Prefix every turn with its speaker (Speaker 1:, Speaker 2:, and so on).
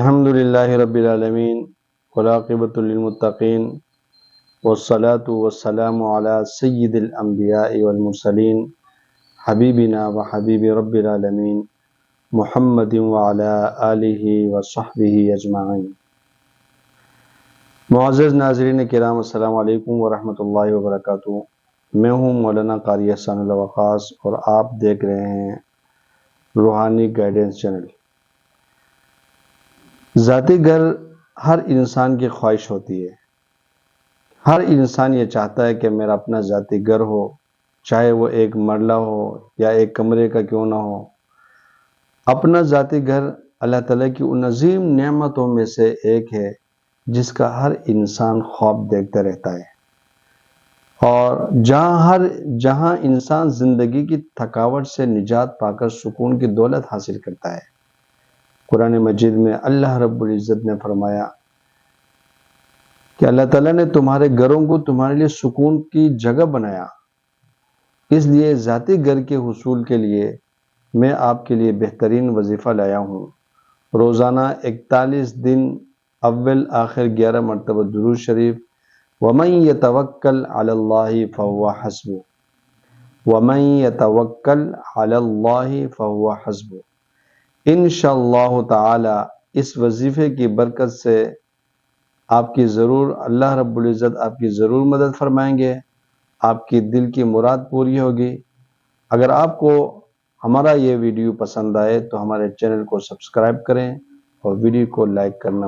Speaker 1: الحمد للہ رب العالمین والعاقبۃ للمتقین والصلاة والسلام علی سید الانبیاء والمرسلین حبیبنا و حبیب رب العالمین محمد وعلی آلہ وصحبہ اجمعین۔ معزز ناظرین کرام، السلام علیکم ورحمۃ اللہ وبرکاتہ۔ میں ہوں مولانا قاری احسان اللہ وقاص اور آپ دیکھ رہے ہیں روحانی گائیڈنس چینل۔ ذاتی گھر ہر انسان کی خواہش ہوتی ہے۔ ہر انسان یہ چاہتا ہے کہ میرا اپنا ذاتی گھر ہو، چاہے وہ ایک مرلہ ہو یا ایک کمرے کا کیوں نہ ہو۔ اپنا ذاتی گھر اللہ تعالیٰ کی ان عظیم نعمتوں میں سے ایک ہے جس کا ہر انسان خواب دیکھتا رہتا ہے، اور جہاں انسان زندگی کی تھکاوٹ سے نجات پا کر سکون کی دولت حاصل کرتا ہے۔ قرآن مجید میں اللہ رب العزت نے فرمایا کہ اللہ تعالیٰ نے تمہارے گھروں کو تمہارے لیے سکون کی جگہ بنایا، اس لیے ذاتی گھر کے حصول کے لیے میں آپ کے لیے بہترین وظیفہ لایا ہوں۔ روزانہ 41 دن اول آخر 11 مرتبہ درود شریف، وَمَن يَتَوَكَّلْ عَلَى اللَّهِ فَهُوَ حَسْبُهُ وَمَن يَتَوَكَّلْ عَلَى اللَّهِ فَهُوَ حَسْبُهُ۔ انشاءاللہ تعالی اس وظیفے کی برکت سے آپ کی ضرور اللہ رب العزت آپ کی ضرور مدد فرمائیں گے، آپ کی دل کی مراد پوری ہوگی۔ اگر آپ کو ہمارا یہ ویڈیو پسند آئے تو ہمارے چینل کو سبسکرائب کریں اور ویڈیو کو لائک کرنا